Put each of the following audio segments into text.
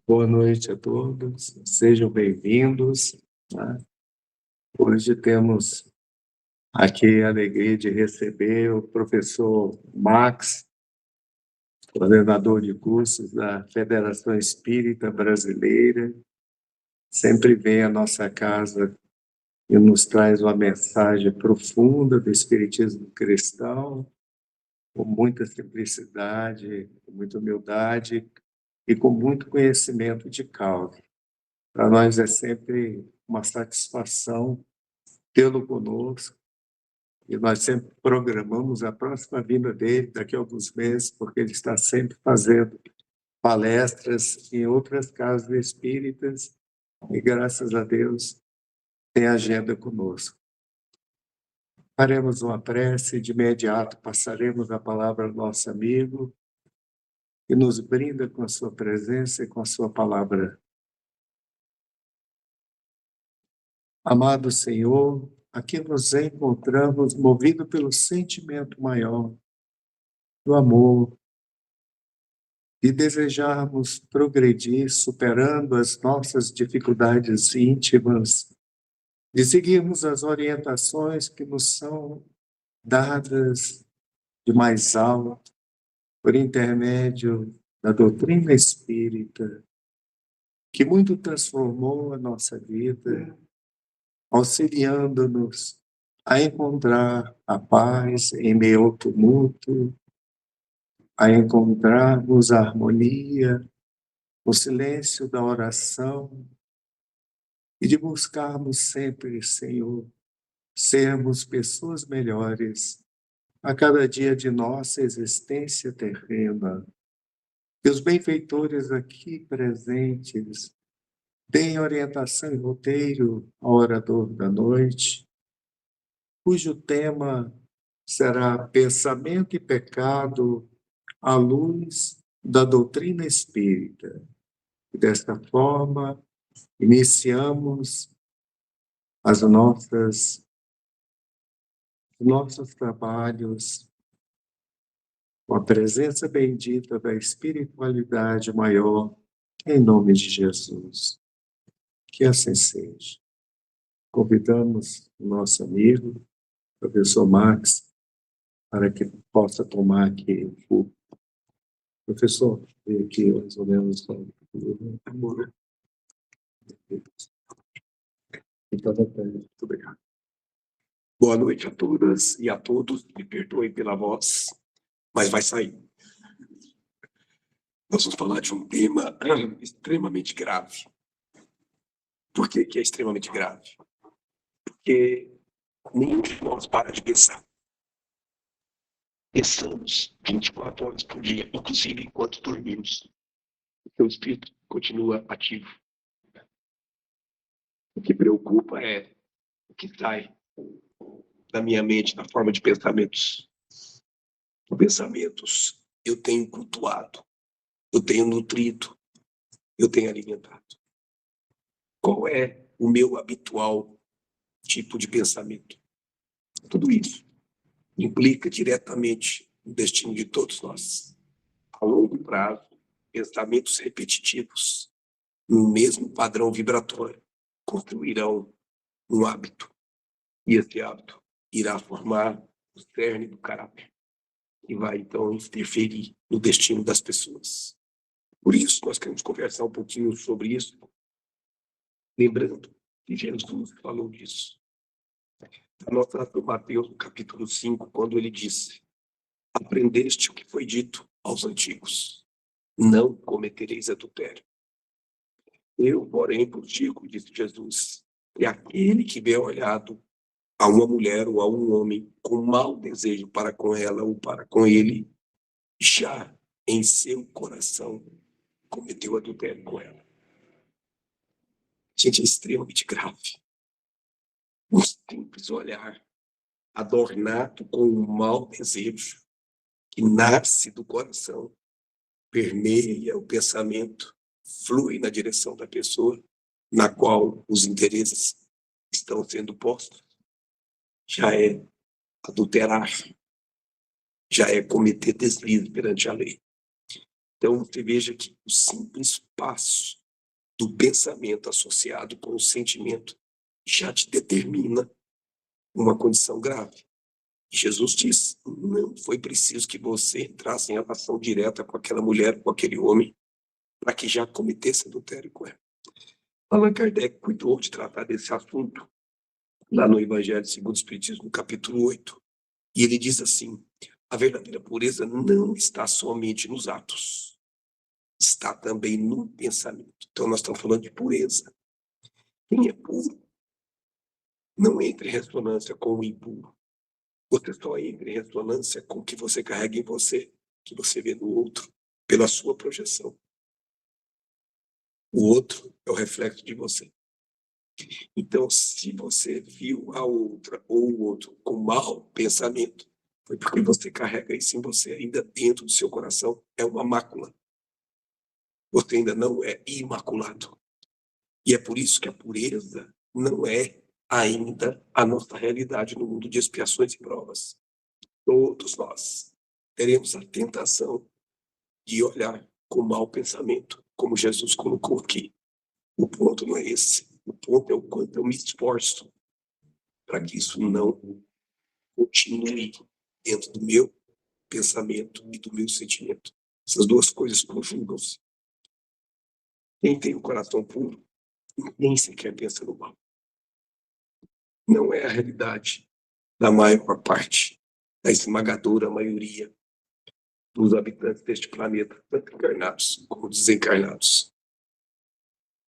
Boa noite a todos, sejam bem-vindos, né? Hoje temos aqui a alegria de receber o professor Max, coordenador de cursos da Federação Espírita Brasileira. Sempre vem à nossa casa e nos traz uma mensagem profunda do Espiritismo cristão, com muita simplicidade, com muita humildade e com muito conhecimento de causa. Para nós é sempre uma satisfação tê-lo conosco, e nós sempre programamos a próxima vinda dele daqui a alguns meses, porque ele está sempre fazendo palestras em outras casas espíritas, e graças a Deus tem agenda conosco. Faremos uma prece e de imediato passaremos a palavra ao nosso amigo, que nos brinda com a sua presença e com a sua palavra. Amado Senhor, aqui nos encontramos movidos pelo sentimento maior do amor, e desejarmos progredir superando as nossas dificuldades íntimas, de seguirmos as orientações que nos são dadas de mais alto, por intermédio da doutrina espírita, que muito transformou a nossa vida, auxiliando-nos a encontrar a paz em meio ao tumulto, a encontrarmos a harmonia, o silêncio da oração, e de buscarmos sempre, Senhor, sermos pessoas melhores a cada dia de nossa existência terrena. Que os benfeitores aqui presentes deem orientação e roteiro ao orador da noite, cujo tema será Pensamento e Pecado à luz da doutrina espírita. E desta forma, iniciamos nossos trabalhos com a presença bendita da espiritualidade maior, em nome de Jesus. Que assim seja. Convidamos o nosso amigo, professor Max, para que possa tomar aqui o púlpito. Professor, veio aqui mais ou menos. Então, muito obrigado. Boa noite a todas e a todos. Me perdoem pela voz, mas vai sair. Nós vamos falar de um tema extremamente grave. Por que é extremamente grave? Porque nenhum de nós para de pensar. Pensamos 24 horas por dia, inclusive enquanto dormimos. O seu espírito continua ativo. O que preocupa é o que sai da minha mente na forma de pensamentos. Pensamentos eu tenho cultuado, eu tenho nutrido, eu tenho alimentado. Qual é o meu habitual tipo de pensamento? Tudo isso implica diretamente no destino de todos nós. A longo prazo, pensamentos repetitivos, no mesmo padrão vibratório, construirão um hábito. E esse hábito irá formar o cerne do caráter e vai, então, interferir no destino das pessoas. Por isso, nós queremos conversar um pouquinho sobre isso, lembrando que Jesus falou disso. A nossa do Mateus, no capítulo 5, quando ele disse: aprendeste o que foi dito aos antigos, não cometereis adultério. Eu, porém, vos digo, disse Jesus, que aquele que vê olhado a uma mulher ou a um homem com mau desejo para com ela ou para com ele, já em seu coração cometeu adultério com ela. Gente, é extremamente grave. Um simples olhar adornado com um mau desejo que nasce do coração, permeia o pensamento, flui na direção da pessoa na qual os interesses estão sendo postos, já é adulterar, já é cometer deslize perante a lei. Então, você veja que o simples passo do pensamento associado com o sentimento já te determina uma condição grave. E Jesus diz, não foi preciso que você entrasse em relação direta com aquela mulher, com aquele homem, para que já cometesse adultério com ela. Allan Kardec cuidou de tratar desse assunto lá no Evangelho segundo o Espiritismo, no capítulo 8. E ele diz assim, a verdadeira pureza não está somente nos atos, está também no pensamento. Então, nós estamos falando de pureza. Quem é puro não entra em ressonância com o impuro. Você só entra em ressonância com o que você carrega em você, que você vê no outro, pela sua projeção. O outro é o reflexo de você. Então, se você viu a outra ou o outro com mau pensamento, foi porque você carrega isso em você ainda dentro do seu coração. É uma mácula. Você ainda não é imaculado. E é por isso que a pureza não é ainda a nossa realidade no mundo de expiações e provas. Todos nós teremos a tentação de olhar com mau pensamento, como Jesus colocou aqui. O ponto não é esse. O ponto é o quanto eu me esforço para que isso não continue dentro do meu pensamento e do meu sentimento. Essas duas coisas conjugam-se. Quem tem o coração puro, nem sequer pensa no mal. Não é a realidade da maior parte, da esmagadora maioria dos habitantes deste planeta, tanto encarnados como desencarnados.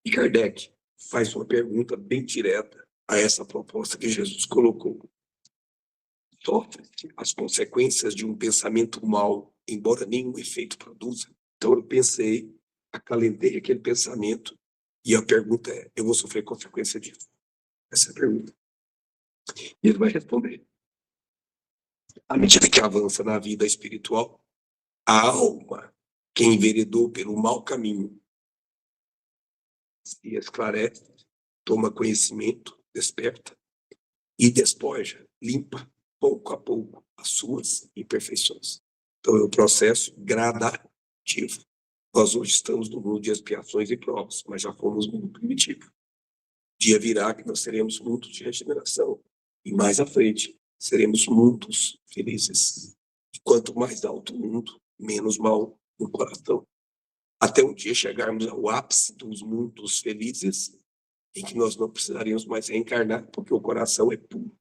E Kardec faz uma pergunta bem direta a essa proposta que Jesus colocou. Sofre-se as consequências de um pensamento mau, embora nenhum efeito produza? Então eu pensei, acalentei aquele pensamento, e a pergunta é, eu vou sofrer consequência disso? Essa é a pergunta. E ele vai responder. À medida que avança na vida espiritual, a alma, que enveredou pelo mau caminho, se esclarece, toma conhecimento, desperta e despoja, limpa, pouco a pouco, as suas imperfeições. Então é um processo gradativo. Nós hoje estamos no mundo de expiações e provas, mas já fomos no mundo primitivo. Dia virá que nós seremos mundos de regeneração. E mais à frente, seremos mundos felizes. E quanto mais alto o mundo, menos mal no coração. Até um dia chegarmos ao ápice dos mundos felizes, em que nós não precisaríamos mais reencarnar, porque o coração é puro.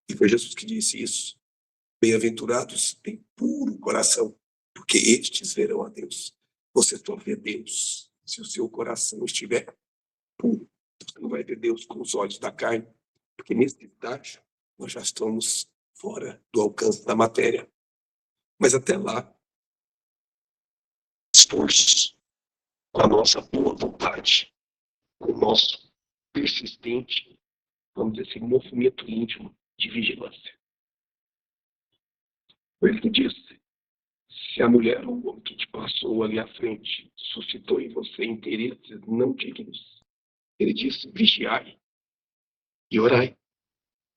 E foi Jesus que disse isso. Bem-aventurados têm puro coração, porque estes verão a Deus. Você só vê Deus se o seu coração estiver puro. Você não vai ver Deus com os olhos da carne, porque nesse estágio nós já estamos fora do alcance da matéria. Mas até lá, esforços, com a nossa boa vontade, com o nosso persistente, vamos dizer assim, movimento íntimo de vigilância. Foi ele que disse, se a mulher ou o homem que te passou ali à frente suscitou em você interesses não dignos, ele disse, vigiai e orai.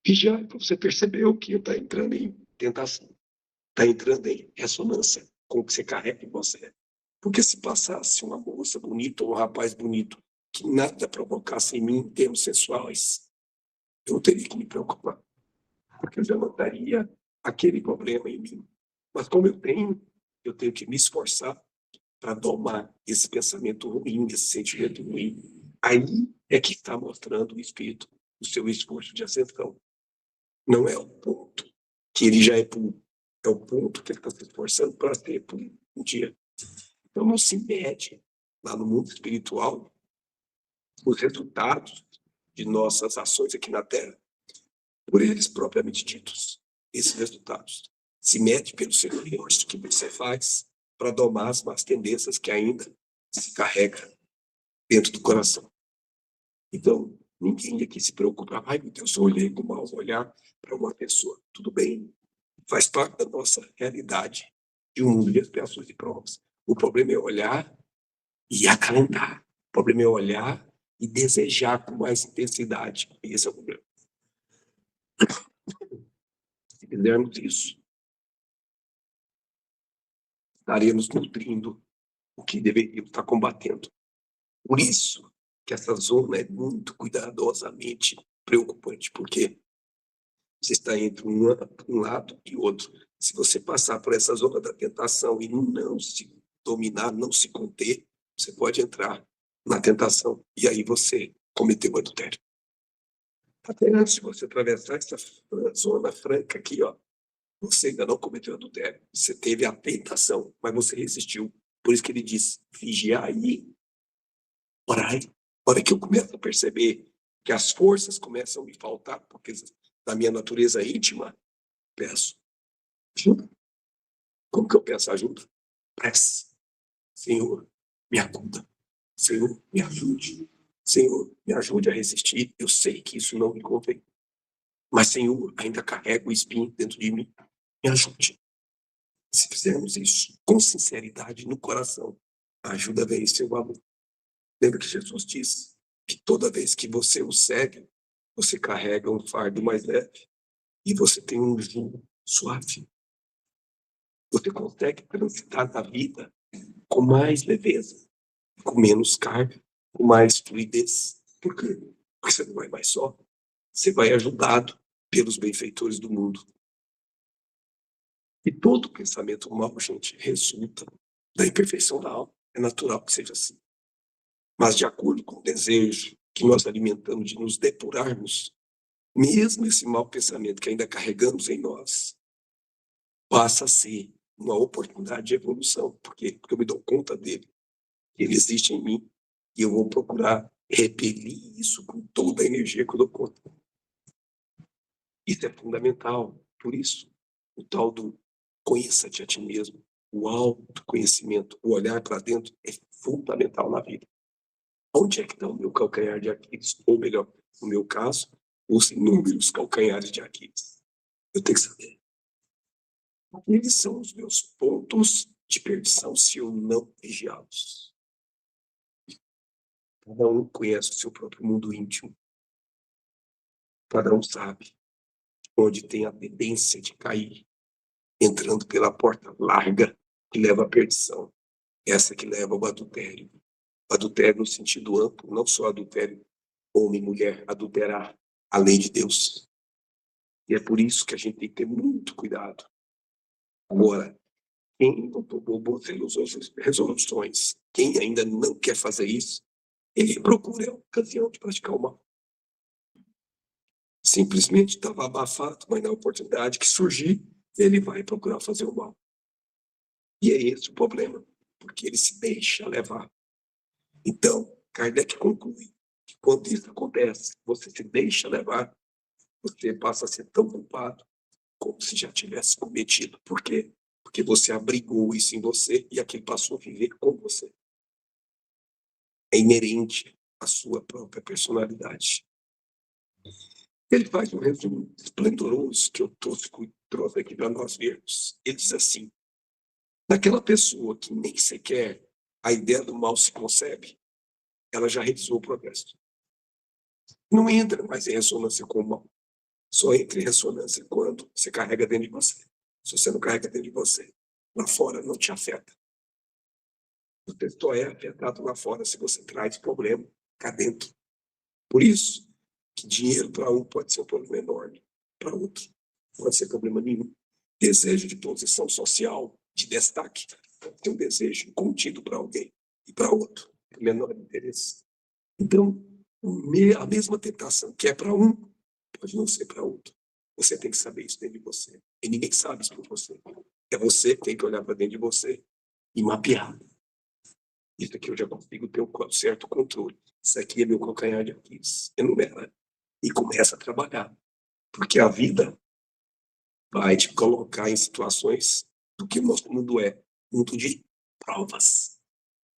Vigiai, para você perceber o que está entrando em tentação, está entrando em ressonância com o que você carrega em você. Porque se passasse uma moça bonita ou um rapaz bonito que nada provocasse em mim em termos sexuais, eu não teria que me preocupar, porque eu já notaria aquele problema em mim. Mas como eu tenho que me esforçar para domar esse pensamento ruim, esse sentimento ruim. Aí é que está mostrando o espírito o seu esforço de ascensão. Não é o ponto que ele já é puro, é o ponto que ele está se esforçando para ter puro um dia. Então não se mede lá no mundo espiritual os resultados de nossas ações aqui na Terra por eles propriamente ditos. Esses resultados se mede pelo seu esforço que você faz para domar as más tendências que ainda se carrega dentro do coração. Então, ninguém aqui se preocupa. Ai, meu Deus, eu olhei com mau olhar para uma pessoa. Tudo bem, faz parte da nossa realidade de um mundo de expiações e provas. O problema é olhar e acalentar. O problema é olhar e desejar com mais intensidade. Esse é o problema. Se fizermos isso, estaremos nutrindo o que deveríamos estar combatendo. Por isso que essa zona é muito cuidadosamente preocupante, porque você está entre um lado e outro. Se você passar por essa zona da tentação e não se dominar, não se conter, você pode entrar na tentação e aí você cometeu o adultério. Até antes de você atravessar essa zona franca aqui, ó, você ainda não cometeu adultério. Você teve a tentação, mas você resistiu. Por isso que ele diz, vigiai e orai. A hora que eu começo a perceber que as forças começam a me faltar, porque da minha natureza íntima, peço ajuda. Como que eu peço ajuda? Prece. Senhor, me acuda. Senhor, me ajude. Senhor, me ajude a resistir. Eu sei que isso não me convém. Mas, Senhor, ainda carrego o espinho dentro de mim. Me ajude. Se fizermos isso com sinceridade no coração, a ajuda vem em seu amor. Lembra que Jesus disse que toda vez que você o segue, você carrega um fardo mais leve e você tem um jugo suave. Você consegue transitar na vida com mais leveza, com menos carga, com mais fluidez. Por quê? Porque você não vai mais só. Você vai ajudado pelos benfeitores do mundo. E todo pensamento mal, gente, resulta da imperfeição da alma. É natural que seja assim. Mas de acordo com o desejo que nós alimentamos de nos depurarmos, mesmo esse mau pensamento que ainda carregamos em nós, passa a ser uma oportunidade de evolução. Por quê? Porque eu me dou conta dele. Ele existe em mim. E eu vou procurar repelir isso com toda a energia que eu dou conta. Isso é fundamental. Por isso, o tal do conheça-te a ti mesmo, o autoconhecimento, o olhar para dentro é fundamental na vida. Onde é que está o meu calcanhar de Aquiles? Ou melhor, no meu caso, os inúmeros calcanhares de Aquiles. Eu tenho que saber. Eles são os meus pontos de perdição se eu não vigiá-los. Cada um conhece o seu próprio mundo íntimo. Cada um sabe onde tem a tendência de cair, entrando pela porta larga que leva à perdição. Essa que leva ao adultério. Adultério no sentido amplo, não só adultério homem e mulher, adulterar a lei de Deus. E é por isso que a gente tem que ter muito cuidado. Agora, quem não tomou boas resoluções, quem ainda não quer fazer isso, ele procura a ocasião de praticar o mal. Simplesmente estava abafado, mas na oportunidade que surgir, ele vai procurar fazer o mal. E é esse o problema, porque ele se deixa levar. Então, Kardec conclui que quando isso acontece, você se deixa levar, você passa a ser tão culpado como se já tivesse cometido. Por quê? Porque você abrigou isso em você e aquilo passou a viver com você. É inerente à sua própria personalidade. Ele faz um resumo esplendoroso que eu trouxe aqui para nós vermos. Ele diz assim, naquela pessoa que nem sequer a ideia do mal se concebe, ela já realizou o progresso. Não entra mais em ressonância com o mal. Só entra em ressonância quando você carrega dentro de você. Se você não carrega dentro de você, lá fora não te afeta. Você só é afetado lá fora se você traz problema cá dentro. Por isso que dinheiro para um pode ser um problema enorme, para outro pode ser problema nenhum. Desejo de posição social, de destaque, pode ter um desejo contido para alguém e para outro, é menor interesse. Então, a mesma tentação que é para um, pode não ser para outro. Você tem que saber isso dentro de você. E ninguém sabe isso por você. É você que tem que olhar para dentro de você e mapear. Isso aqui eu já consigo ter um certo controle. Isso aqui é meu calcanhar de Aquiles. Enumera. E começa a trabalhar. Porque a vida vai te colocar em situações do que o nosso mundo é. Mundo de provas.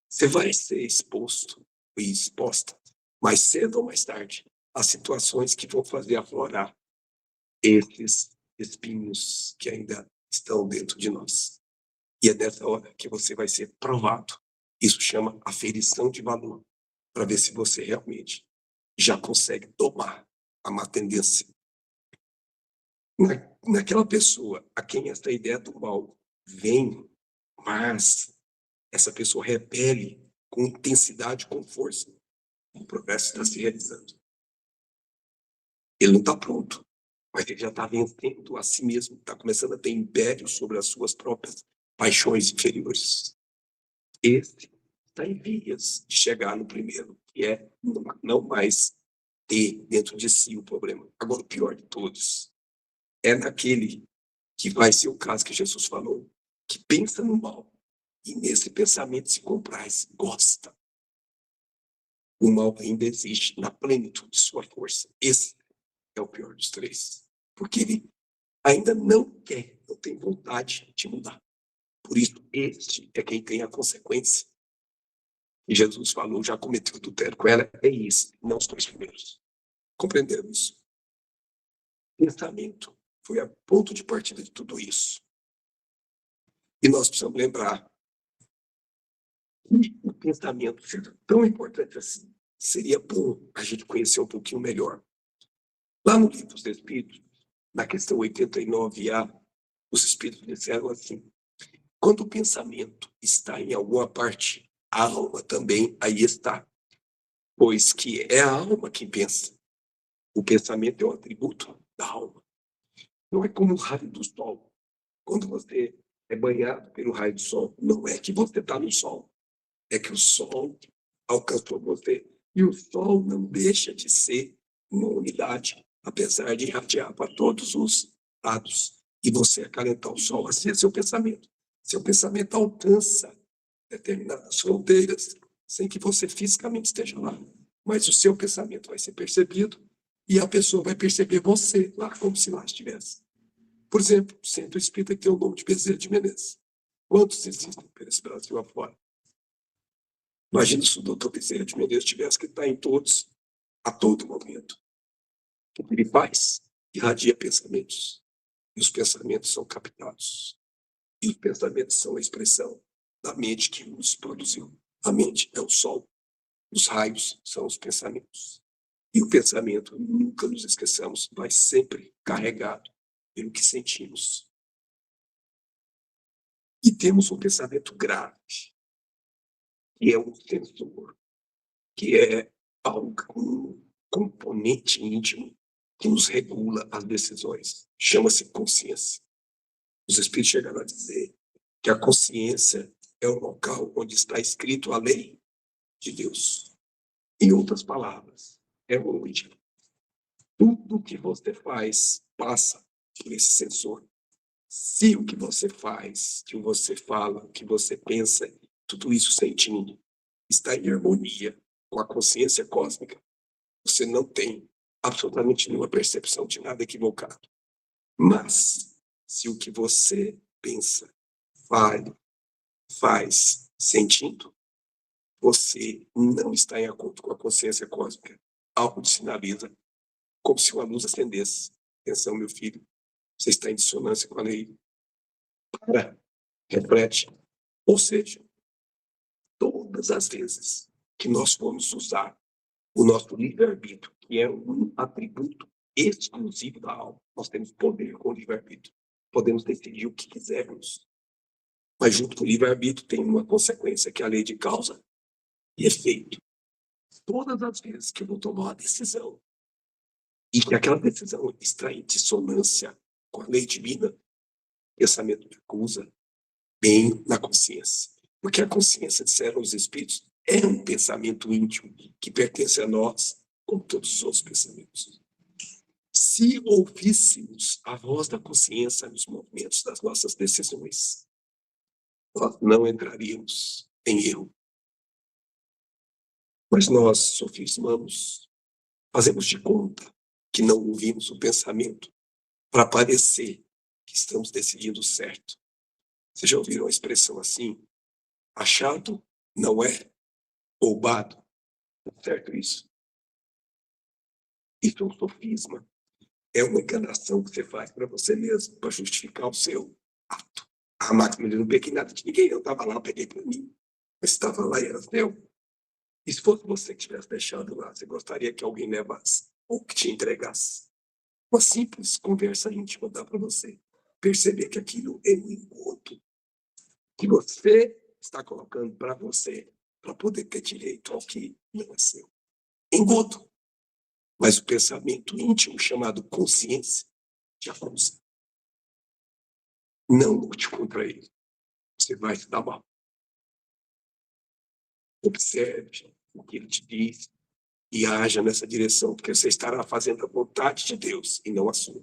Você vai ser exposto e exposta, mais cedo ou mais tarde, a situações que vão fazer aflorar esses espinhos que ainda estão dentro de nós. E é nessa hora que você vai ser provado. Isso chama aferição de valor, para ver se você realmente já consegue domar a má tendência. Naquela pessoa a quem essa ideia do mal vem Mas essa pessoa repele com intensidade, com força. O progresso está se realizando. Ele não está pronto, mas ele já está vencendo a si mesmo, está começando a ter império sobre as suas próprias paixões inferiores. Esse está em vias de chegar no primeiro, que é não mais ter dentro de si o problema. Agora, o pior de todos é naquele que vai ser o caso que Jesus falou, que pensa no mal e nesse pensamento se compraz, gosta. O mal ainda existe na plenitude de sua força. Esse é o pior dos três, porque ele ainda não quer, não tem vontade de mudar. Por isso, este é quem tem a consequência. E Jesus falou, já cometeu adultério com ela, é esse, não os dois primeiros. Compreenderam isso? Pensamento foi a ponto de partida de tudo isso. E nós precisamos lembrar que o pensamento, sendo tão importante assim, seria bom a gente conhecer um pouquinho melhor. Lá no Livro dos Espíritos, na questão 89A, os Espíritos disseram assim, quando o pensamento está em alguma parte, a alma também aí está, pois que é a alma que pensa. O pensamento é um atributo da alma. Não é como o raio do sol. Quando você é banhado pelo raio do sol, não é que você está no sol, é que o sol alcançou você. E o sol não deixa de ser uma unidade, apesar de irradiar para todos os lados. E você acalentar o sol, assim é seu pensamento. Seu pensamento alcança determinadas fronteiras sem que você fisicamente esteja lá. Mas o seu pensamento vai ser percebido e a pessoa vai perceber você lá como se lá estivesse. Por exemplo, o Centro Espírita que tem o nome de Bezerra de Menezes. Quantos existem pelo Brasil afora? Imagina se o doutor Bezerra de Menezes tivesse que estar em todos, a todo momento. O que ele faz? Irradia pensamentos. E os pensamentos são captados. E os pensamentos são a expressão da mente que os produziu. A mente é o sol. Os raios são os pensamentos. E o pensamento, nunca nos esqueçamos, vai sempre carregado pelo que sentimos. E temos um pensamento grave, que é um sensor, que é um componente íntimo que nos regula as decisões. Chama-se consciência. Os espíritos chegaram a dizer que a consciência é o local onde está escrito a lei de Deus. Em outras palavras, é onde tudo que você faz passa por esse sensor. Se o que você faz, o que você fala, o que você pensa, tudo isso sentindo, está em harmonia com a consciência cósmica, você não tem absolutamente nenhuma percepção de nada equivocado. Mas, se o que você pensa, faz sentindo, você não está em acordo com a consciência cósmica. Algo te sinaliza como se uma luz acendesse. Atenção, meu filho, você está em dissonância com a lei. Para, reflete. Ou seja, todas as vezes que nós formos usar o nosso livre-arbítrio, que é um atributo exclusivo da alma, nós temos poder com o livre-arbítrio. Podemos decidir o que quisermos. Mas junto com o livre-arbítrio tem uma consequência, que é a lei de causa e efeito. Todas as vezes que eu vou tomar uma decisão e que aquela decisão está em dissonância com a lei divina, pensamento me acusa bem na consciência. Porque a consciência, disseram os espíritos, é um pensamento íntimo que pertence a nós, como todos os outros pensamentos. Se ouvíssemos a voz da consciência nos movimentos das nossas decisões, nós não entraríamos em erro. Mas nós sofismamos, fazemos de conta que não ouvimos o pensamento para parecer que estamos decidindo certo. Vocês já ouviram a expressão assim? Achado não é roubado. Certo isso? Isso é um sofisma. É uma enganação que você faz para você mesmo, para justificar o seu ato. A máxima de não peguei nada de ninguém, eu estava lá, peguei para mim. Mas estava lá e era seu. E se fosse você que tivesse deixado lá, você gostaria que alguém levasse ou que te entregasse? Uma simples conversa íntima dá para você perceber que aquilo é um encontro. que você está colocando para você, para poder ter direito ao que não é seu. Engodo. Mas o pensamento íntimo, chamado consciência, te acusa. Não lute contra ele. Você vai se dar mal. Observe o que ele te diz e haja nessa direção, porque você estará fazendo a vontade de Deus e não a sua.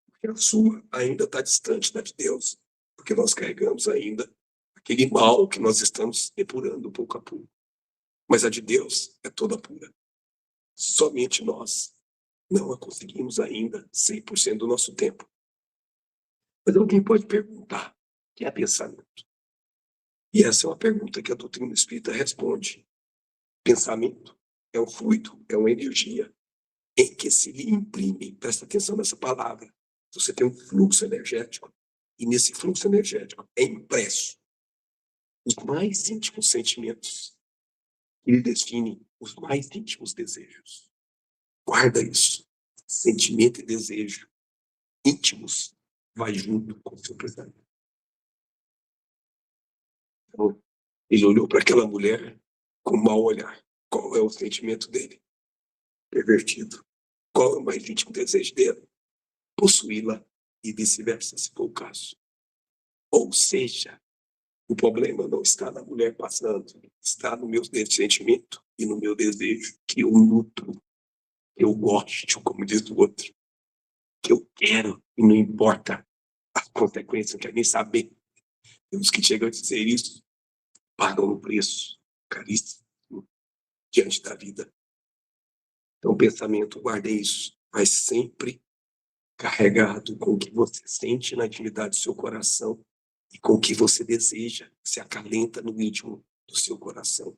Porque a sua ainda está distante da de Deus, porque nós carregamos ainda aquele mal que nós estamos depurando pouco a pouco. Mas a de Deus é toda pura. Somente nós não a conseguimos ainda 100% do nosso tempo. Mas alguém pode perguntar, o que é pensamento? E essa é uma pergunta que a doutrina espírita responde. Pensamento é um fluido, é uma energia em que se lhe imprime, presta atenção nessa palavra, você tem um fluxo energético, e nesse fluxo energético é impresso os mais íntimos sentimentos, que lhe definem os mais íntimos desejos. Guarda isso. Sentimento e desejo íntimos vai junto com o seu pensamento. Então, ele olhou para aquela mulher com mau olhar. Qual é o sentimento dele? Pervertido. Qual é o mais íntimo desejo dele? Possuí-la e vice-versa, se for o caso. Ou seja, o problema não está na mulher passando, está no meu sentimento e no meu desejo, que eu nutro, que eu gosto, como diz o outro, que eu quero, e não importa as consequências, não quero nem saber. Os que chegam a dizer isso pagam um preço caríssimo diante da vida. Então, o pensamento, guarde isso, vai sempre carregado com o que você sente na intimidade do seu coração e com o que você deseja, se acalenta no íntimo do seu coração.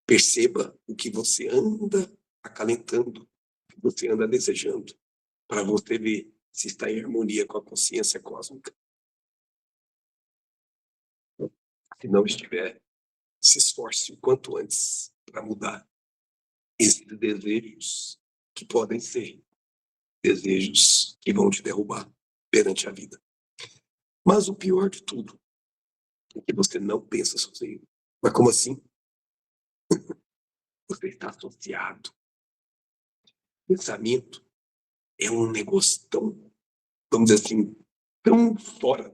Perceba o que você anda acalentando, o que você anda desejando, para você ver se está em harmonia com a consciência cósmica. Se não estiver, se esforce o quanto antes para mudar esses desejos que podem ser desejos que vão te derrubar perante a vida. Mas o pior de tudo é que você não pensa sozinho. Mas como assim? Você está associado. Pensamento é um negócio tão, vamos dizer assim, tão fora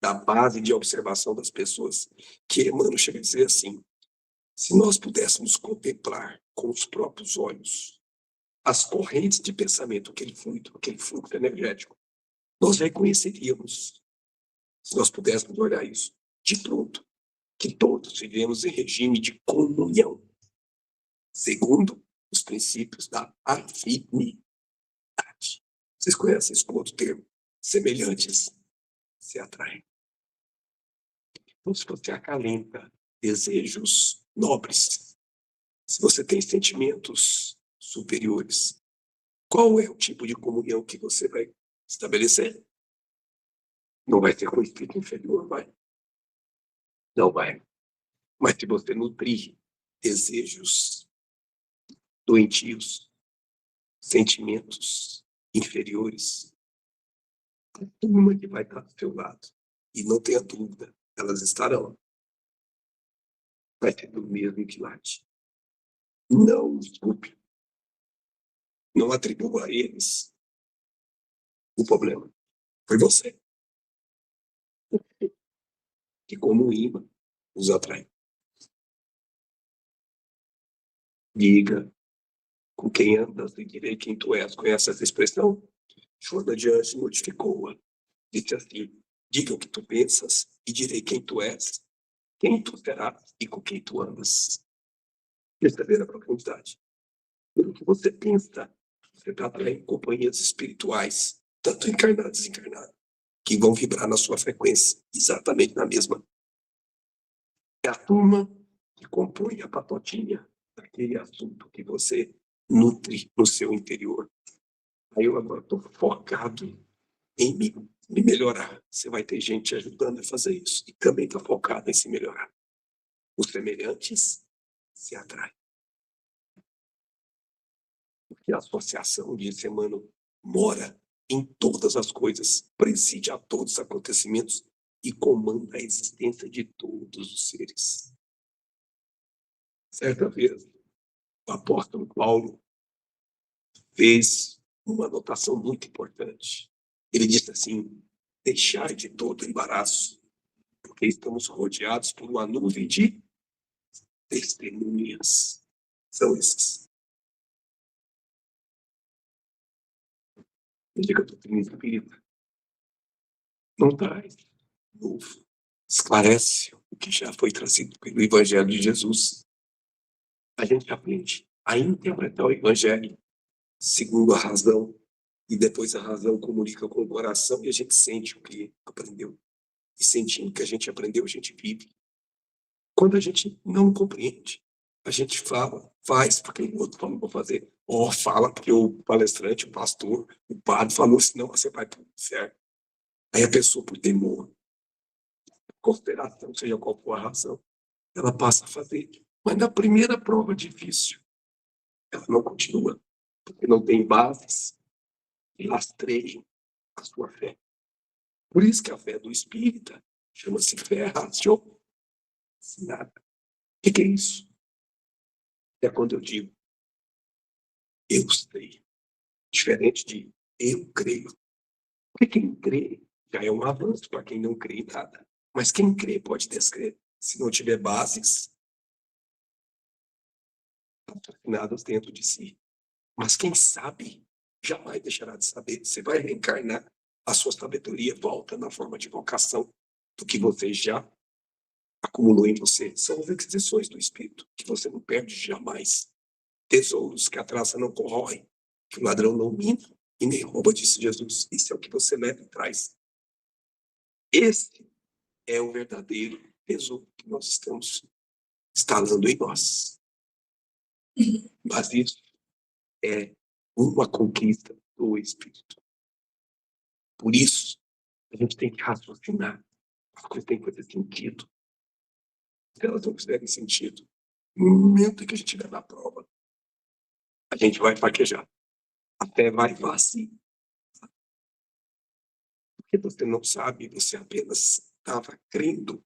da base de observação das pessoas, que Emmanuel chega a dizer assim, se nós pudéssemos contemplar com os próprios olhos as correntes de pensamento, aquele fluxo energético, nós reconheceríamos, se nós pudéssemos olhar isso, de pronto, que todos vivemos em regime de comunhão, segundo os princípios da afinidade. Vocês conhecem esse outro termo? Semelhantes se atraem. Então, se você acalenta desejos nobres, se você tem sentimentos superiores, qual é o tipo de comunhão que você vai estabelecer? Não vai ser com o espírito inferior, vai? Não vai. Mas se você nutrir desejos doentios, sentimentos inferiores, a turma que vai estar do seu lado, e não tenha dúvida, elas estarão, vai ter do mesmo quilate. Não desculpe, não atribua a eles o problema. Foi você que, como um imã, os atrai. Diga com quem andas e direi quem tu és. Conhece essa expressão? Joana de Anjos modificou-a. Disse assim, diga o que tu pensas e direi quem tu és, quem tu serás e com quem tu andas. Perceber a profundidade. Pelo que você pensa, você está atraindo companhias espirituais, tanto encarnadas e desencarnadas, que vão vibrar na sua frequência, exatamente na mesma. É a turma que compõe a patotinha daquele assunto que você nutre no seu interior. Aí eu agora estou focado em me melhorar. Você vai ter gente ajudando a fazer isso. E também está focado em se melhorar. Os semelhantes se atraem. Porque a associação, disse Emmanuel, mora em todas as coisas, preside a todos os acontecimentos e comanda a existência de todos os seres. Certa vez, o apóstolo Paulo fez uma anotação muito importante. Ele disse assim: deixai de todo embaraço, porque estamos rodeados por uma nuvem de testemunhas. São esses. Diga a doutrina espírita. Não traz novo. Esclarece o que já foi trazido pelo Evangelho de Jesus. A gente aprende a interpretar o Evangelho segundo a razão, e depois a razão comunica com o coração e a gente sente o que aprendeu. E sentindo o que a gente aprendeu, a gente vive. Quando a gente não compreende, a gente fala, faz, porque o outro falou para fazer. Ou fala porque o palestrante, o pastor, o padre falou, senão você vai para o certo. Aí a pessoa, por temor, consideração, seja qual for a razão, ela passa a fazer. Mas na primeira prova difícil, ela não continua, porque não tem bases que lastreiam a sua fé. Por isso que a fé do espírita chama-se fé raciocinada. O que é isso? É quando eu digo, eu sei, diferente de eu creio. Porque quem crê já é um avanço para quem não crê em nada. Mas quem crê pode descrer. Se não tiver bases patrocinadas dentro de si. Mas quem sabe, jamais deixará de saber. Você vai reencarnar, a sua sabedoria volta na forma de vocação do que você já acumulou em você. São as aquisições do Espírito, que você não perde jamais. Tesouros que a traça não corrói, que o ladrão não mina e nem rouba, disse Jesus. Isso é o que você leva e traz. Esse é o verdadeiro tesouro que nós estamos instalando em nós. Mas isso é uma conquista do Espírito. Por isso, a gente tem que raciocinar. As coisas têm que fazer sentido. Se elas não fizerem sentido, no momento em que a gente estiver na prova, a gente vai fraquejar. A fé vai vacilar. Porque você não sabe, você apenas estava crendo.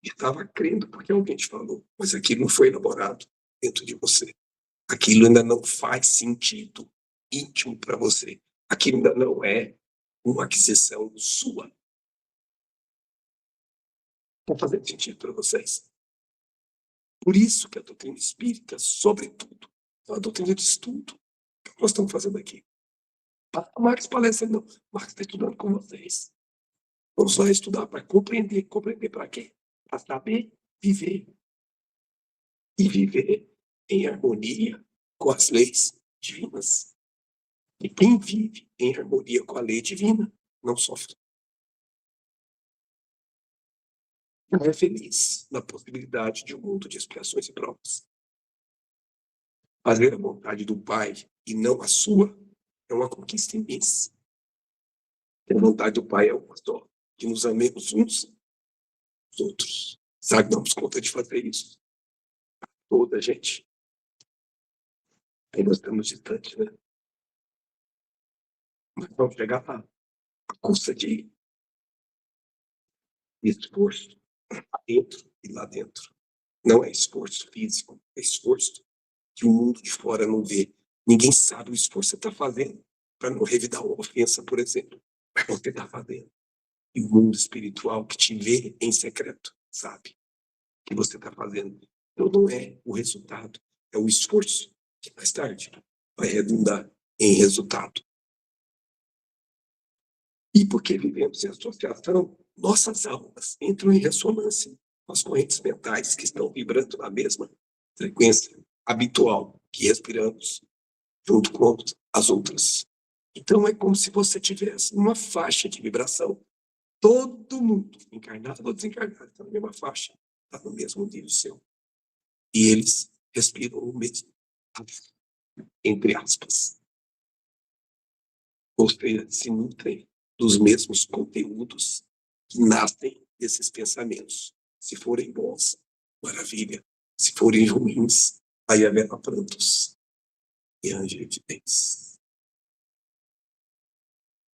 E estava crendo porque alguém te falou. Mas aquilo não foi elaborado dentro de você. Aquilo ainda não faz sentido íntimo para você. Aquilo ainda não é uma aquisição sua. Está fazendo sentido para vocês? Por isso que a doutrina espírita, sobretudo, é uma doutrina de estudo. O que nós estamos fazendo aqui? O Marx palestra, não. O Marx está estudando com vocês. Vamos lá estudar para compreender. Compreender para quê? Para saber viver. E viver em harmonia com as leis divinas. E quem vive em harmonia com a lei divina não sofre. Não é feliz na possibilidade de um mundo de expiações e provas. Fazer a vontade do Pai e não a sua é uma conquista imensa. A vontade do Pai é uma só, que nos amemos uns aos outros. Sabe, damos conta de fazer isso. Toda a gente. Aí nós estamos distantes, né? Mas vamos chegar lá. A custa de esforço lá dentro e lá dentro. Não é esforço físico, é esforço que o mundo de fora não vê. Ninguém sabe o esforço que você está fazendo para não revidar uma ofensa, por exemplo. Mas você está fazendo. E o mundo espiritual que te vê em secreto sabe que você está fazendo. Então não é o resultado, é o esforço que mais tarde vai redundar em resultado. E porque vivemos em associação, nossas almas entram em ressonância com as correntes mentais que estão vibrando na mesma frequência habitual que respiramos junto com as outras. Então é como se você tivesse uma faixa de vibração. Todo mundo, encarnado ou desencarnado, está na mesma faixa, está no mesmo nível seu. E eles respiram o mesmo, entre aspas. Ou seja, se nutrem dos mesmos conteúdos que nascem desses pensamentos. Se forem bons, maravilha. Se forem ruins, aí haverá prantos e ranger de dentes.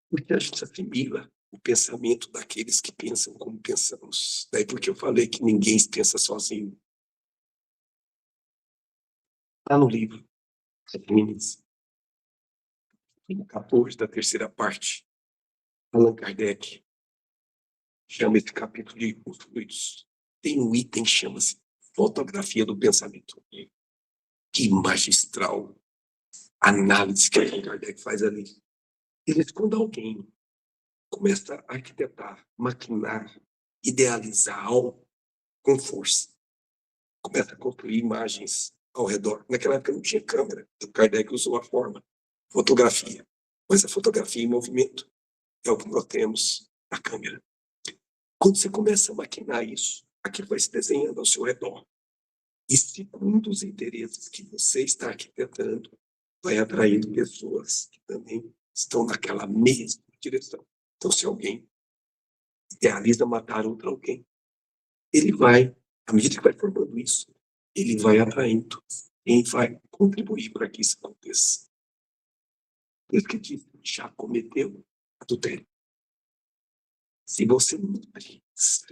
Porque a gente assimila o pensamento daqueles que pensam como pensamos. Daí porque eu falei que ninguém pensa sozinho. Está no livro, Gênesis, no 14 da terceira parte, Allan Kardec chama esse capítulo de Os Fluidos. Tem um item que chama-se Fotografia do Pensamento. Que magistral análise que Allan Kardec faz ali. Ele, quando alguém começa a arquitetar, maquinar, idealizar algo com força, começa a construir imagens ao redor. Naquela época não tinha câmera, o Kardec usou a forma, fotografia. Mas a fotografia em movimento é o que nós temos na câmera. Quando você começa a maquinar isso, aquilo vai se desenhando ao seu redor. E segundo os interesses que você está arquitetando, vai atraindo pessoas que também estão naquela mesma direção. Então, se alguém idealiza matar outro alguém, ele vai, à medida que vai formando isso, ele vai atraindo e vai contribuir para que isso aconteça. Por isso que diz, já cometeu adultério. Se você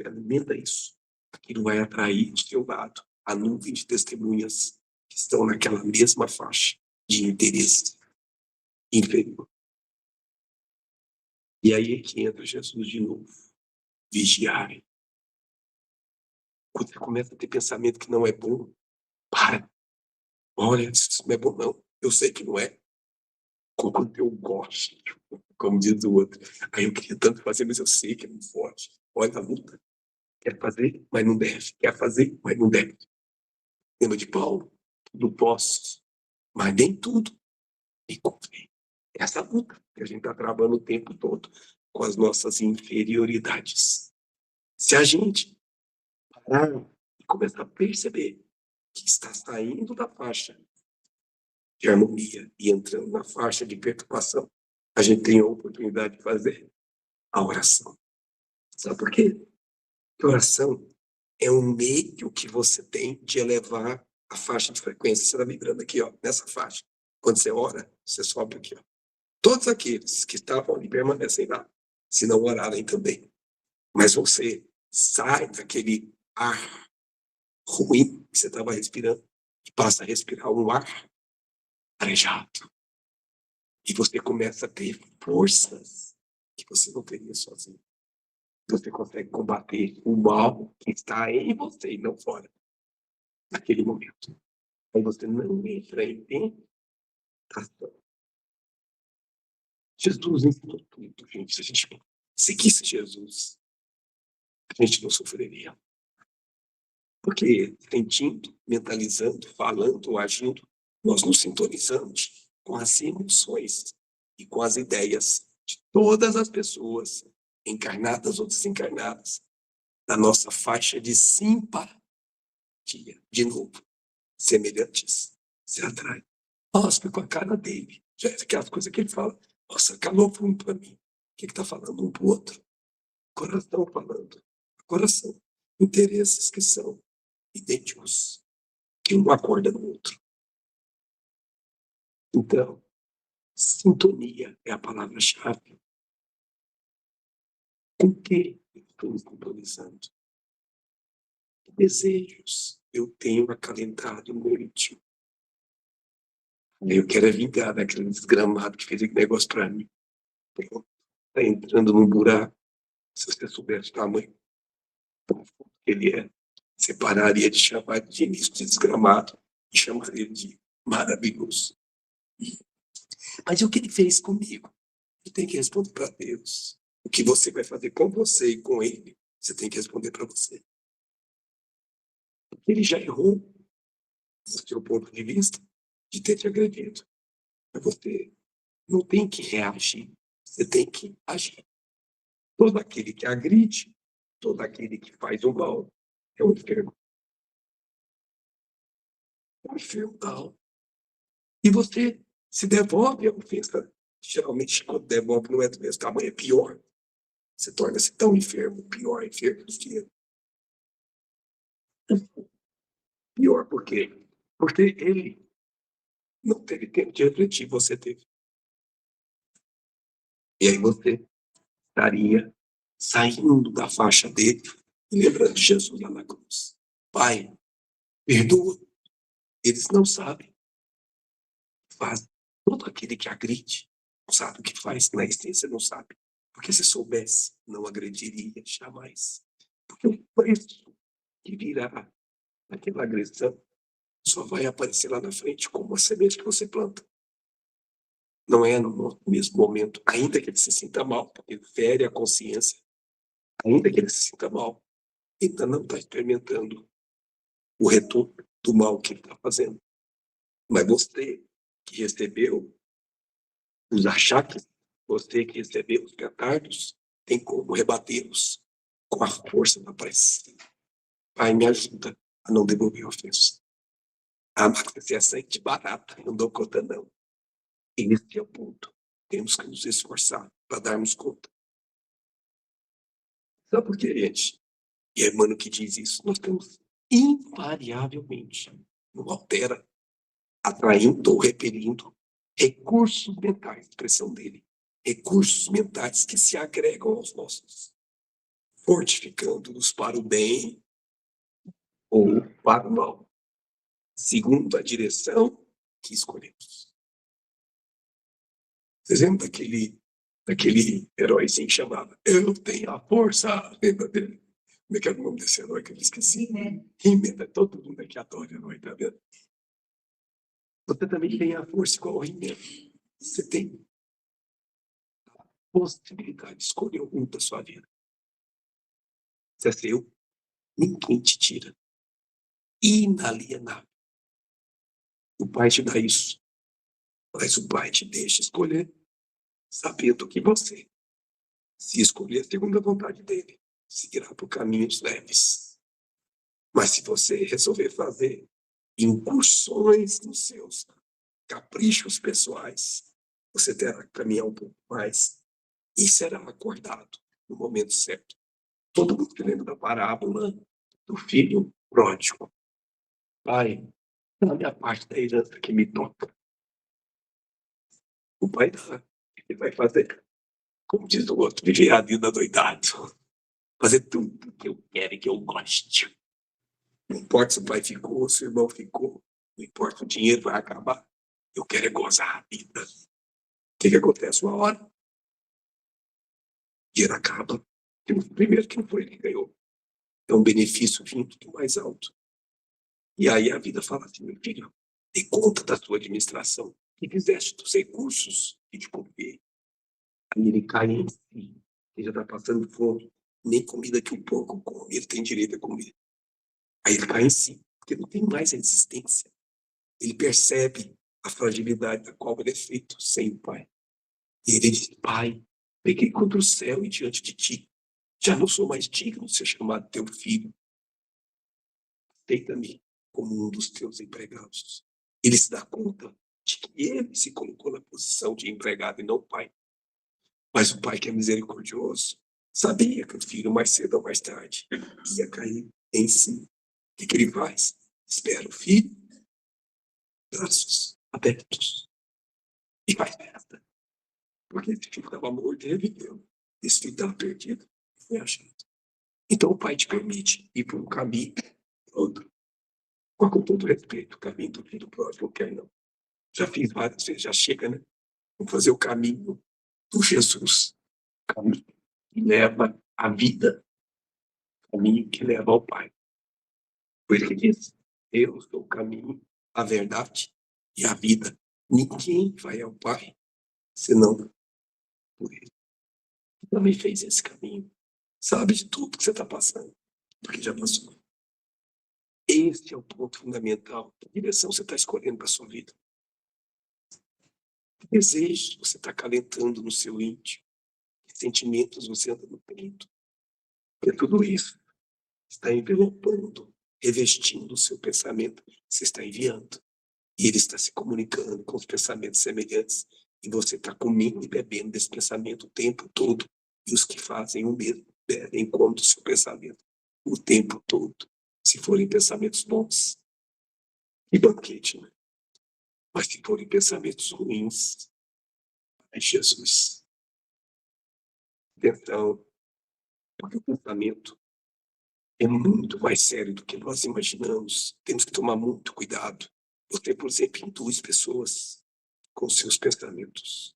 alimenta isso, aquilo vai atrair do seu lado a nuvem de testemunhas que estão naquela mesma faixa de interesse inferior. E aí é que entra Jesus de novo. Vigiarem. Quando você começa a ter pensamento que não é bom, para. Olha, isso não é bom, não. Eu sei que não é. Quando eu gosto, como diz o outro. Aí eu queria tanto fazer, mas eu sei que é muito forte. Olha a luta. Quer fazer, mas não deve. Quer fazer, mas não deve. Lembra de Paulo? Tudo posso, mas nem tudo me convém. Essa luta que a gente está travando o tempo todo com as nossas inferioridades. Se a gente parar e começar a perceber que está saindo da faixa de harmonia e entrando na faixa de perturbação, a gente tem a oportunidade de fazer a oração. Sabe por quê? Porque a oração é um meio que você tem de elevar a faixa de frequência. Você está vibrando aqui, ó, nessa faixa. Quando você ora, você sobe aqui, ó. Todos aqueles que estavam ali permanecem lá, se não orarem também. Mas você sai daquele ar ruim que você estava respirando e passa a respirar um ar arejado. E você começa a ter forças que você não teria sozinho. Você consegue combater o mal que está em você e não fora, naquele momento. Aí você não entra em tentação. Jesus ensinou tudo, gente. Se a gente seguisse Jesus, a gente não sofreria. Porque sentindo, mentalizando, falando, agindo, nós nos sintonizamos com as emoções e com as ideias de todas as pessoas, encarnadas ou desencarnadas, da nossa faixa de simpatia. De novo, semelhantes se atraem. Nossa, com a cara dele. Já é aquelas coisas que ele fala. Nossa, calou um para mim. O que está falando um para o outro? Coração falando. Coração. Interesses que são idênticos, que um acorda no outro. Então, sintonia é a palavra-chave. Com que eu estou me sintonizando? Que desejos eu tenho acalentado no meu íntimo? Eu quero é vingar daquele desgramado que fez aquele negócio para mim. Está entrando num buraco. Se você soubesse o tamanho profundo que ele é, você pararia de chamar de início de desgramado e chamaria de maravilhoso. Mas e o que ele fez comigo? Você tem que responder para Deus. O que você vai fazer com você e com ele, você tem que responder para você. Ele já errou, do seu ponto de vista, de ter te agredido. Mas você não tem que reagir, você tem que agir. Todo aquele que agride, todo aquele que faz o mal, é um enfermo. É um enfermo da alma. E você se devolve a ofensa. Geralmente, quando devolve, não é do mesmo tamanho, é pior. Você torna-se tão enfermo, pior enfermo do que ele. Pior por quê? Porque ele não teve tempo de refletir, você teve. E aí você estaria saindo da faixa dele e lembrando de Jesus lá na cruz. Pai, perdoa, eles não sabem o que fazem. Todo aquele que agride não sabe o que faz, na essência não sabe. Porque se soubesse, não agrediria jamais. Porque o preço que virá daquela agressão só vai aparecer lá na frente como uma semente que você planta. Não é no mesmo momento, ainda que ele se sinta mal, porque fere a consciência, ainda que ele se sinta mal, ainda não está experimentando o retorno do mal que ele está fazendo. Mas você que recebeu os achaques, você que recebeu os petardos, tem como rebatê-los com a força da prece. Pai, me ajuda a não devolver a ofensa. A Max é sangue barata, não dou conta não. Esse é o ponto. Temos que nos esforçar para darmos conta. Sabe por quê, gente? E é Emmanuel que diz isso. Nós temos invariavelmente, não altera, atraindo ou repelindo recursos mentais, expressão dele, recursos mentais que se agregam aos nossos, fortificando-nos para o bem ou para o mal, segundo a direção que escolhemos. Vocês lembram daquele heróizinho que chamava Eu Tenho a Força? Lembra dele? Como é que era o nome desse herói que eu esqueci? He-Man, todo mundo aqui adora herói, tá vendo? Você também tem a força igual ao He-Man. Você tem a possibilidade de escolher o rumo da sua vida. Você é seu, ninguém te tira. Inalienável. O Pai te dá isso, mas o Pai te deixa escolher, sabendo que você, se escolher segundo a vontade dele, seguirá por caminhos leves. Mas se você resolver fazer incursões nos seus caprichos pessoais, você terá que caminhar um pouco mais e será acordado no momento certo. Todo mundo que lembra da parábola do filho pródigo. Pai, dá a minha parte da herança que me toca. O pai dá. Ele vai fazer, como diz o outro, viver a vida doidado. Fazer tudo que eu quero e que eu goste. Não importa se o pai ficou, se o irmão ficou. Não importa se o dinheiro vai acabar. Eu quero é gozar a vida. O que acontece uma hora? O dinheiro acaba. Primeiro que não foi ele que ganhou. É um benefício vindo do mais alto. E aí a vida fala assim, meu filho, dê conta da sua administração. Que fizeste dos recursos que te confiei. Aí ele cai em si. Ele já está passando fome. Nem comida que o porco come, ele tem direito a comer. Aí ele cai em si, porque não tem mais a existência. Ele percebe a fragilidade da qual ele é feito sem o pai. E ele diz, pai, peguei contra o céu e diante de ti. Já não sou mais digno de ser chamado teu filho. Aceita-me como um dos teus empregados. Ele se dá conta de que ele se colocou na posição de empregado e não pai. Mas o pai, que é misericordioso, sabia que o filho, mais cedo ou mais tarde, ia cair em si. O que ele faz? Espera o filho, braços abertos, e faz festa. Porque esse filho estava morto e reviveu. Esse filho estava perdido e foi achado. Então o pai te permite ir por um caminho, outro. Com todo respeito, o caminho do filho pródigo, não quer não. Já fiz várias vezes, já chega, né? Vamos fazer o caminho do Jesus. O caminho que leva à vida. O caminho que leva ao Pai. Por isso que diz, eu sou o caminho, a verdade e a vida. Ninguém vai ao Pai senão por ele. Também fez esse caminho. Sabe de tudo que você está passando, porque já passou. Esse é o ponto fundamental. Que direção você está escolhendo para a sua vida? Que desejos você está acalentando no seu íntimo? Que sentimentos você anda no peito? Porque tudo isso está envelopando, revestindo o seu pensamento. Você está enviando. E ele está se comunicando com os pensamentos semelhantes. E você está comendo e bebendo desse pensamento o tempo todo. E os que fazem o mesmo bebem como do seu pensamento o tempo todo. Se forem pensamentos bons, e banquete, né? Mas se forem pensamentos ruins, é Jesus. Então, Porque o pensamento é muito mais sério do que nós imaginamos. Temos que tomar muito cuidado. Você, por exemplo, induz pessoas com seus pensamentos,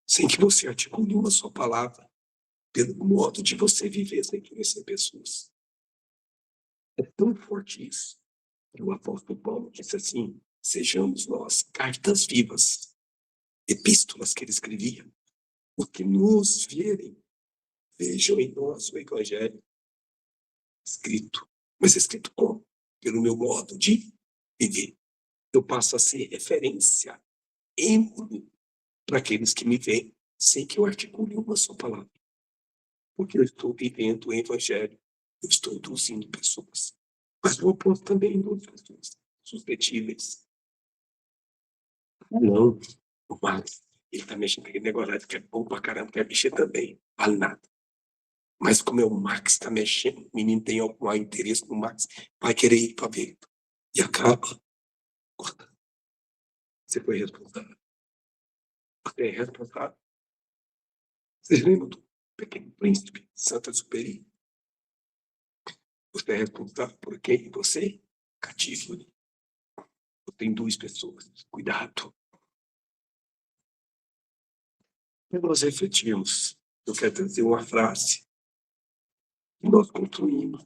sem que você articule uma só palavra, pelo modo de você viver sem conhecer pessoas. É tão forte isso. E o apóstolo Paulo disse assim: sejamos nós cartas vivas, epístolas que ele escrevia. O que nos verem, vejam em nós o evangelho escrito. Mas escrito como? Pelo meu modo de viver. Eu passo a ser referência, ímune para aqueles que me veem, sem que eu articule uma só palavra. Porque eu estou vivendo o evangelho, eu estou induzindo pessoas. Mas o oposto também induz pessoas suscetíveis. Não, o Max, ele tá mexendo com aquele negócio lá de que é bom pra caramba, quer mexer também, vale nada. Mas como é o Max tá mexendo, o menino tem algum interesse no Max, vai querer ir pra ver. E acaba, corta. Você foi responsável. Você é responsável. Vocês lembram do Pequeno Príncipe, Saint-Exupéry? Você é responsável por quem? Você? Cativo. Tem duas pessoas. Cuidado. E nós refletimos. Eu quero trazer uma frase que nós construímos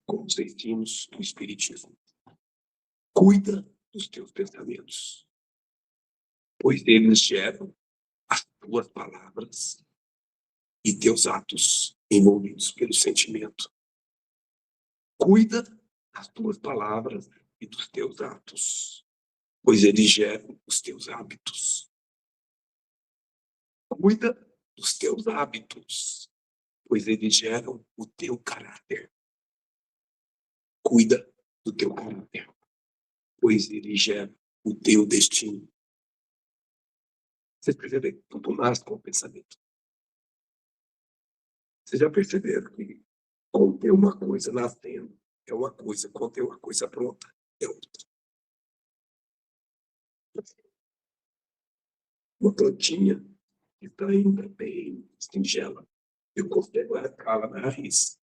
com os ensinos do Espiritismo. Cuida dos teus pensamentos, pois eles geram as tuas palavras e teus atos envolvidos pelo sentimento. Cuida das tuas palavras e dos teus atos, pois eles geram os teus hábitos. Cuida dos teus hábitos, pois eles geram o teu caráter. Cuida do teu caráter, pois ele gera o teu destino. Vocês percebem que tudo nasce com o pensamento. Vocês já perceberam que conter uma coisa nascendo é uma coisa, conter uma coisa pronta é outra. Uma plantinha que está ainda bem singela, eu consigo arrancá-la na raiz,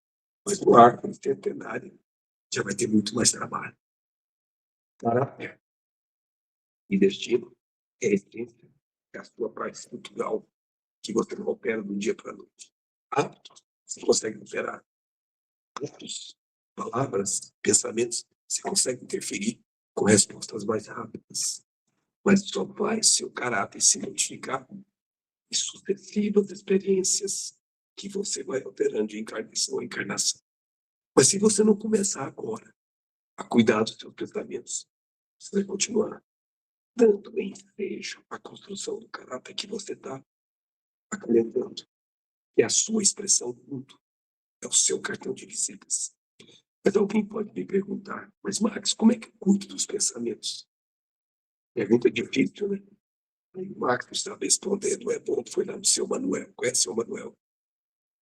mas no árvore centenária já vai ter muito mais trabalho. Caráter e destino é a essência, é a sua parte estrutural que você não opera do dia para a noite. Hábitos, você consegue alterar. Hábitos, palavras, pensamentos, você consegue interferir com respostas mais rápidas. Mas só vai seu caráter se modificar em sucessivas experiências que você vai alterando de encarnação em encarnação. Mas se você não começar agora a cuidar dos seus pensamentos, você vai continuar dando ensejo à construção do caráter que você está acalentando. É a sua expressão do mundo. É o seu cartão de visitas. Mas alguém pode me perguntar, mas Max, como é que eu cuido dos pensamentos? Pergunta difícil, né? Aí o Max estava respondendo, é bom, foi lá no seu Manuel. Conhece o seu Manuel?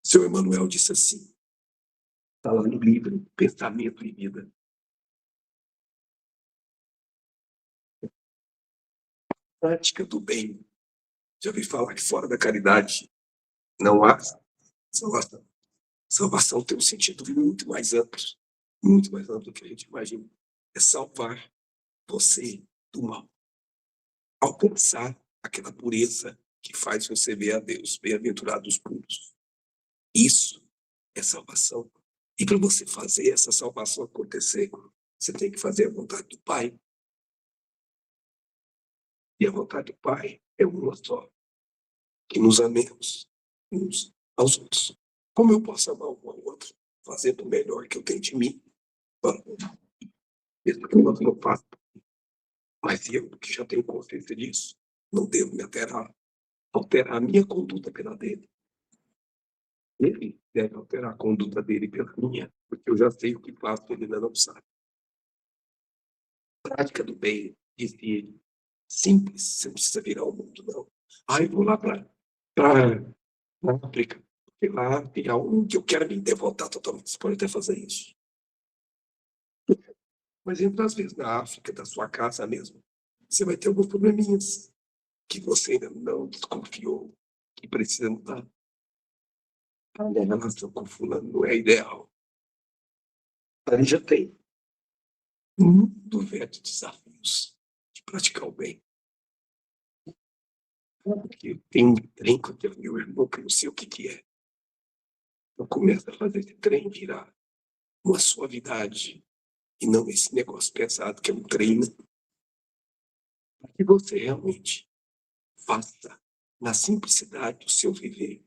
Seu Emanuel disse assim, está lá no livro Pensamento e Vida. Prática do bem. Já ouvi falar que fora da caridade não há salvação. Salvação tem um sentido muito mais amplo do que a gente imagina. É salvar você do mal. Alcançar aquela pureza que faz você ver a Deus, bem-aventurados puros. Isso é salvação. E para você fazer essa salvação acontecer, você tem que fazer a vontade do Pai. E a vontade do Pai é uma só. Que nos amemos uns aos outros. Como eu posso amar um ao outro? Fazendo o melhor que eu tenho de mim. Mesmo que o outro não faça. Mas eu, que já tenho consciência disso, não devo me alterar a minha conduta pela dele. Ele deve alterar a conduta dele pela minha, porque eu já sei o que faço, ele ainda não sabe. Prática do bem, disse ele. Simples, você não precisa virar o mundo, não. Eu vou lá para a África, porque lá tem algo que eu quero me devotar totalmente. Você pode até fazer isso. Mas entra às vezes na África, da sua casa mesmo, você vai ter alguns probleminhas que você ainda não desconfiou que precisa mudar. A minha relação com fulano não é ideal. Ali já tem muito de desafios de praticar o bem. Porque tem um trem com aquele meu irmão que eu não sei o que que é. Eu começo a fazer esse trem virar uma suavidade e não esse negócio pesado que é um treino. Para que você realmente faça na simplicidade do seu viver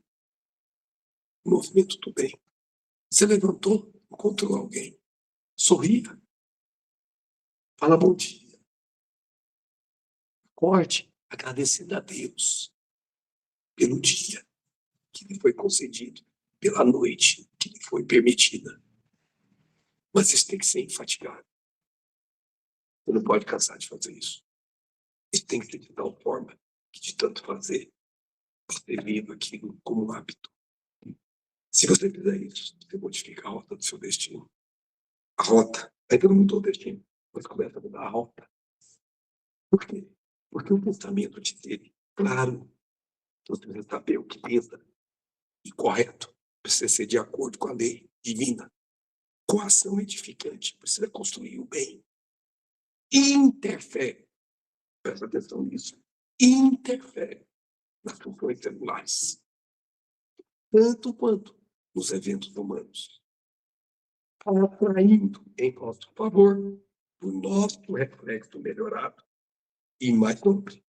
o movimento do bem. Você levantou, encontrou alguém, sorria, fala bom dia, acorde agradecendo a Deus pelo dia que lhe foi concedido, pela noite que lhe foi permitida. Mas isso tem que ser infatigável. Você não pode cansar de fazer isso. Isso tem que ser de tal forma que, de tanto fazer, você viva aquilo como um hábito. Se você fizer isso, você modifica a rota do seu destino. A rota ainda não mudou o destino, mas começa a mudar a rota. Por quê? Porque o pensamento de ser claro, você precisa saber o que pensa e correto, precisa ser de acordo com a lei divina. Com a ação edificante, precisa construir o bem. Interfere, presta atenção nisso, interfere nas funções celulares, tanto quanto nos eventos humanos, atraindo em nosso favor o nosso reflexo melhorado e mais nobre,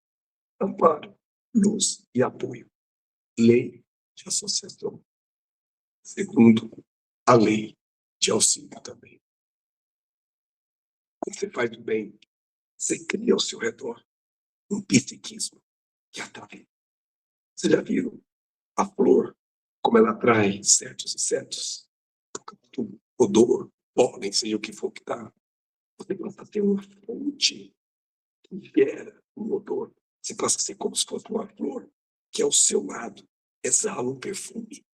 amparo, luz e apoio. Lei de associação, segundo a lei de auxílio também. Quando você faz o bem, você cria ao seu redor um psiquismo que atrai. Você já viu a flor, como ela atrai certos insetos? Do odor, pólen, seja o que for que está. Você passa a ter uma fonte que gera um odor. Você passa a ser como se fosse uma flor que ao seu lado exala um perfume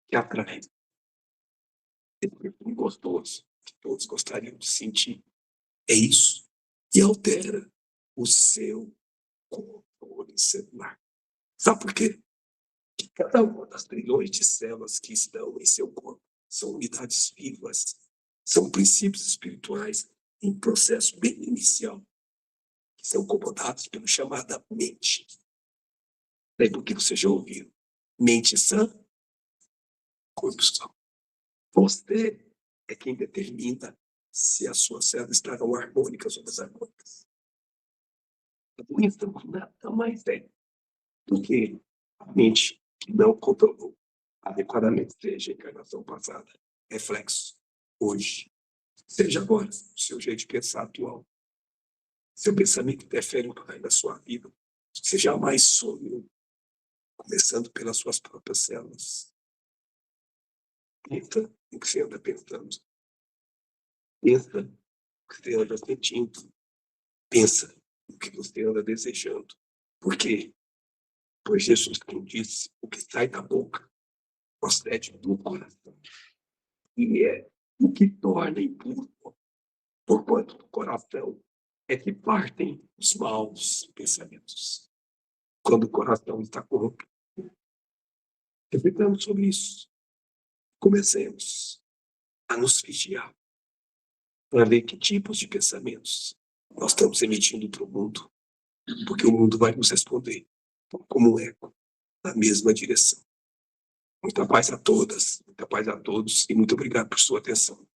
que atrai. Esse perfume gostoso que todos gostariam de sentir. É isso. E altera o seu controle celular. Sabe por quê? Que cada uma das trilhões de células que estão em seu corpo são unidades vivas, são princípios espirituais em processo bem inicial, que são comandados pelo chamada mente. Lembra que você já ouviu? Mente sã, corpo sã. Você é quem determina se as suas células estarão harmônicas ou desarmônicas. Então, isso nada mais é do que a mente que não controlou adequadamente, seja a encarnação passada, reflexo, hoje, seja agora, o seu jeito de pensar atual. Seu pensamento interfere na sua vida. Você jamais sonhou, começando pelas suas próprias células. Pensa no que você anda pensando. Pensa no que você anda sentindo. Pensa no que você anda desejando. Por quê? Pois Jesus quem disse, o que sai da boca procede do coração. E é o que torna impuro, porquanto do coração é que partem os maus pensamentos. Quando o coração está corrompido. Refletamos sobre isso. Comecemos a nos vigiar para ver que tipos de pensamentos nós estamos emitindo para o mundo, porque o mundo vai nos responder como um eco na mesma direção. Muita paz a todas, muita paz a todos e muito obrigado por sua atenção.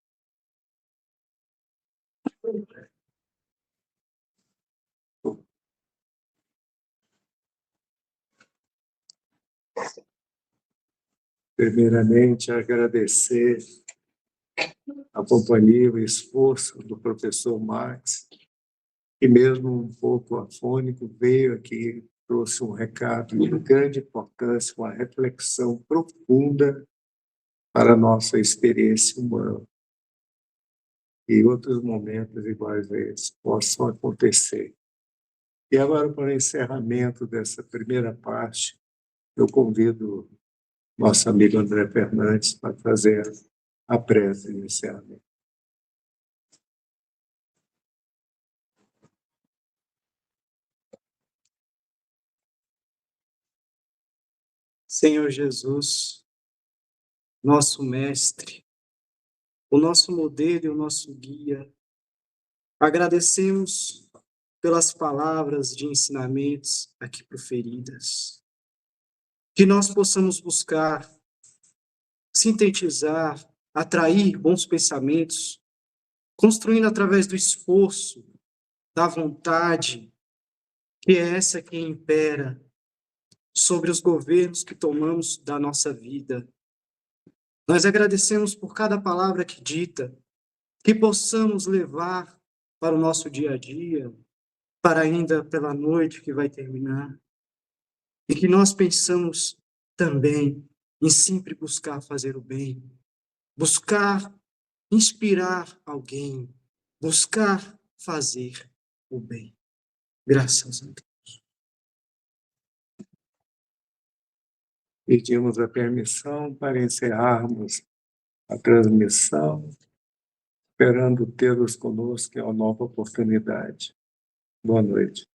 Primeiramente, agradecer a companhia e o esforço do professor Max, que mesmo um pouco afônico, veio aqui, trouxe um recado de grande importância, uma reflexão profunda para a nossa experiência humana. E outros momentos iguais a esse possam acontecer. E agora, para o encerramento dessa primeira parte, eu convido nosso amigo André Fernandes para fazer a prece de encerramento. Senhor Jesus, nosso mestre, o nosso modelo e o nosso guia. Agradecemos pelas palavras de ensinamentos aqui proferidas. Que nós possamos buscar, sintetizar, atrair bons pensamentos, construindo através do esforço, da vontade, que é essa que impera sobre os governos que tomamos da nossa vida. Nós agradecemos por cada palavra que dita, que possamos levar para o nosso dia a dia, para ainda pela noite que vai terminar, e que nós pensamos também em sempre buscar fazer o bem, buscar inspirar alguém, buscar fazer o bem. Graças a Deus. Pedimos a permissão para encerrarmos a transmissão, esperando tê-los conosco em uma nova oportunidade. Boa noite.